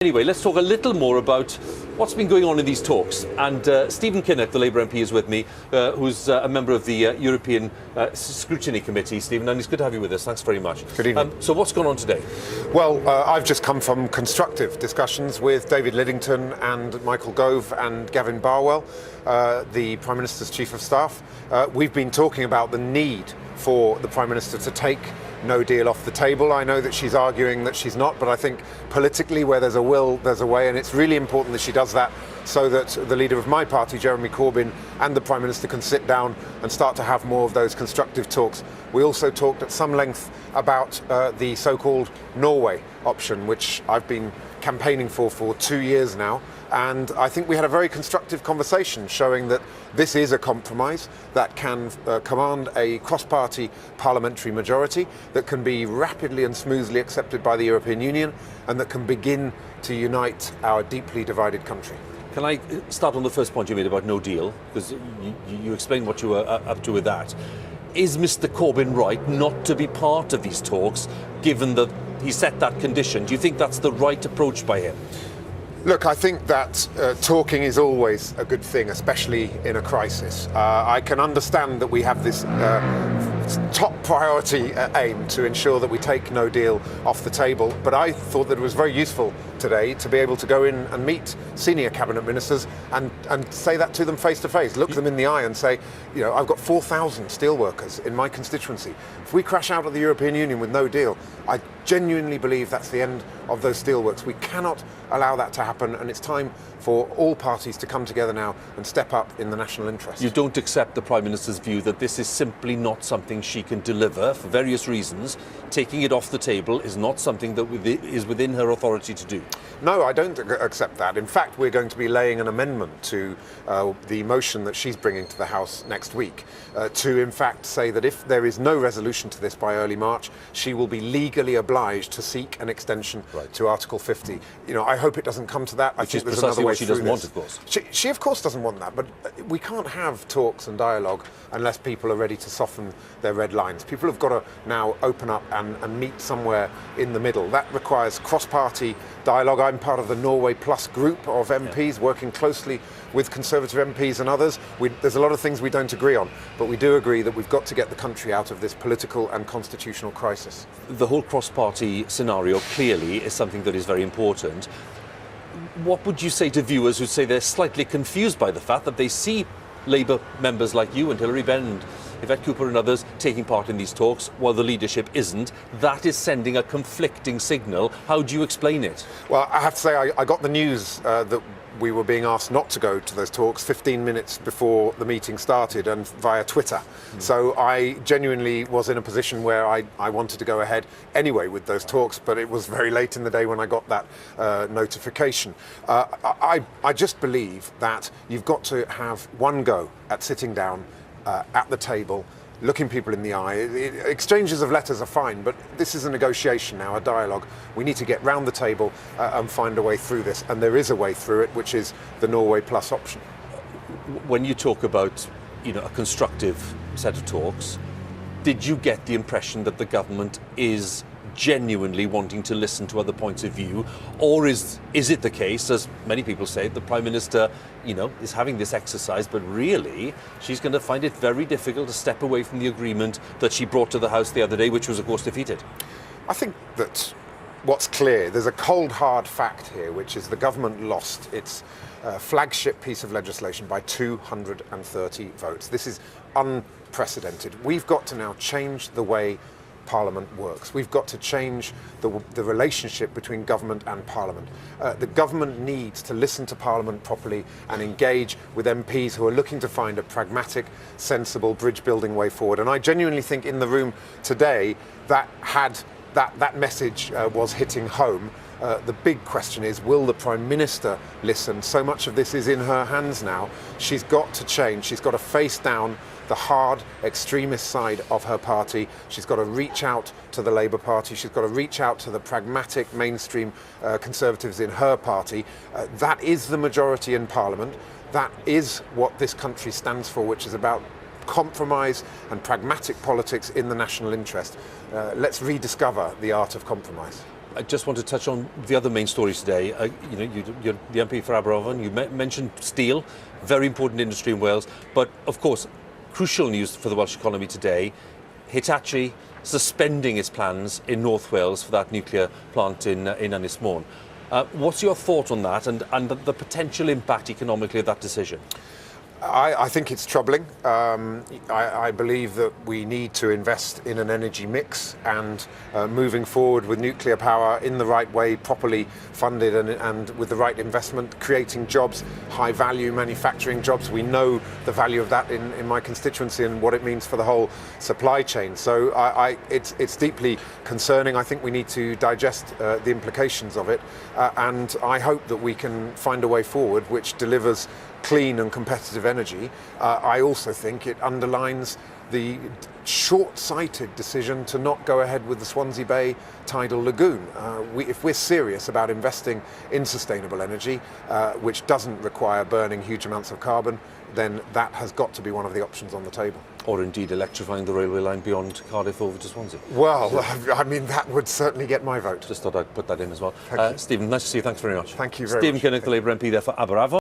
Anyway, let's talk a little more about what's been going on in these talks. And Stephen Kinnock, the Labour MP, is with me, who's a member of the European Scrutiny Committee. Stephen, and it's good to have you with us. Thanks very much. Good evening. So what's gone on today? Well, I've just come from constructive discussions with David Lidington and Michael Gove and Gavin Barwell, the Prime Minister's Chief of Staff. We've been talking about the need for the Prime Minister to take no deal off the table. I know that she's arguing that she's not, but I think politically where there's a will, there's a way, and it's really important that she does that so that the leader of my party, Jeremy Corbyn, and the Prime Minister can sit down and start to have more of those constructive talks. We also talked at some length about the so-called Norway option, which I've been campaigning for 2 years now. And I think we had a very constructive conversation showing that this is a compromise that can command a cross-party parliamentary majority that can be rapidly and smoothly accepted by the European Union and that can begin to unite our deeply divided country. Can I start on the first point you made about no deal? Because you explained what you were up to with that. Is Mr. Corbyn right not to be part of these talks, given that he set that condition? Do you think that's the right approach by him? Look, I think that talking is always a good thing, especially in a crisis. I can understand that we have this top priority aim to ensure that we take no deal off the table, but I thought that it was very useful today to be able to go in and meet senior cabinet ministers and say that to them face to face, look them in the eye and say, you know, I've got 4,000 steelworkers in my constituency. If we crash out of the European Union with no deal, I genuinely believe that's the end of those steelworks. We cannot allow that to happen, and it's time for all parties to come together now and step up in the national interest. You don't accept the Prime Minister's view that this is simply not something she can deliver for various reasons. Taking it off the table is not something that is within her authority to do. No, I don't accept that. In fact, we're going to be laying an amendment to the motion that she's bringing to the House next week to, in fact, say that if there is no resolution to this by early March, she will be legally obliged to seek an extension to Article 50. You know, I hope it doesn't come to that. I think there's another way she doesn't want, of course. She of course doesn't want that, but we can't have talks and dialogue unless people are ready to soften their red lines. People have got to now open up and meet somewhere in the middle. That requires cross-party dialogue. I'm part of the Norway Plus group of MPs working closely with Conservative MPs and others. There's a lot of things we don't agree on, but we do agree that we've got to get the country out of this political and constitutional crisis. The whole cross-party scenario clearly is something that is very important. What would you say to viewers who say they're slightly confused by the fact that they see Labour members like you and Hilary Benn and Yvette Cooper and others taking part in these talks while the leadership isn't? That is sending a conflicting signal. How do you explain it? Well, I have to say I got the news that we were being asked not to go to those talks 15 minutes before the meeting started and via Twitter. So I genuinely was in a position where I wanted to go ahead anyway with those talks, but it was very late in the day when I got that notification. I just believe that you've got to have one go at sitting down at the table, looking people in the eye. Exchanges of letters are fine, but this is a negotiation now, a dialogue. We need to get round the table and find a way through this, and there is a way through it, which is the Norway Plus option. When you talk about, you know, a constructive set of talks, did you get the impression that the government is genuinely wanting to listen to other points of view, or is it the case, as many people say, the Prime Minister, you know, is having this exercise, but really she's going to find it very difficult to step away from the agreement that she brought to the House the other day, which was of course defeated? I think that what's clear, there's a cold hard fact here, which is the government lost its flagship piece of legislation by 230 votes. This is unprecedented. We've got to now change the way Parliament works. We've got to change the relationship between government and Parliament. The government needs to listen to Parliament properly and engage with MPs who are looking to find a pragmatic, sensible, bridge-building way forward. And I genuinely think in the room today that message was hitting home. The big question is, will the Prime Minister listen? So much of this is in her hands now. She's got to change. She's got to face down the hard extremist side of her party. She's got to reach out to the Labour Party. She's got to reach out to the pragmatic mainstream Conservatives in her party. That is the majority in Parliament. That is what this country stands for, which is about compromise and pragmatic politics in the national interest. Let's rediscover the art of compromise. I just want to touch on the other main stories today. You're the MP for Aberavon. You mentioned steel, very important industry in Wales. But of course, crucial news for the Welsh economy today: Hitachi suspending its plans in North Wales for that nuclear plant in Ynys Môn. What's your thought on that and the potential impact economically of that decision? I think it's troubling. I believe that we need to invest in an energy mix, and moving forward with nuclear power in the right way, properly funded and with the right investment, creating jobs, high value manufacturing jobs. We know the value of that in my constituency and what it means for the whole supply chain. So it's deeply concerning. I think we need to digest the implications of it, and I hope that we can find a way forward which delivers clean and competitive energy. I also think it underlines the short-sighted decision to not go ahead with the Swansea Bay tidal lagoon. If we're serious about investing in sustainable energy, which doesn't require burning huge amounts of carbon, then that has got to be one of the options on the table. Or indeed electrifying the railway line beyond Cardiff over to Swansea. Well, I mean, that would certainly get my vote. Just thought I'd put that in as well. Thank you. Stephen, nice to see you. Thanks very much. Thank you very much. much. Stephen Kinnock, the Labour MP there for Aberavon.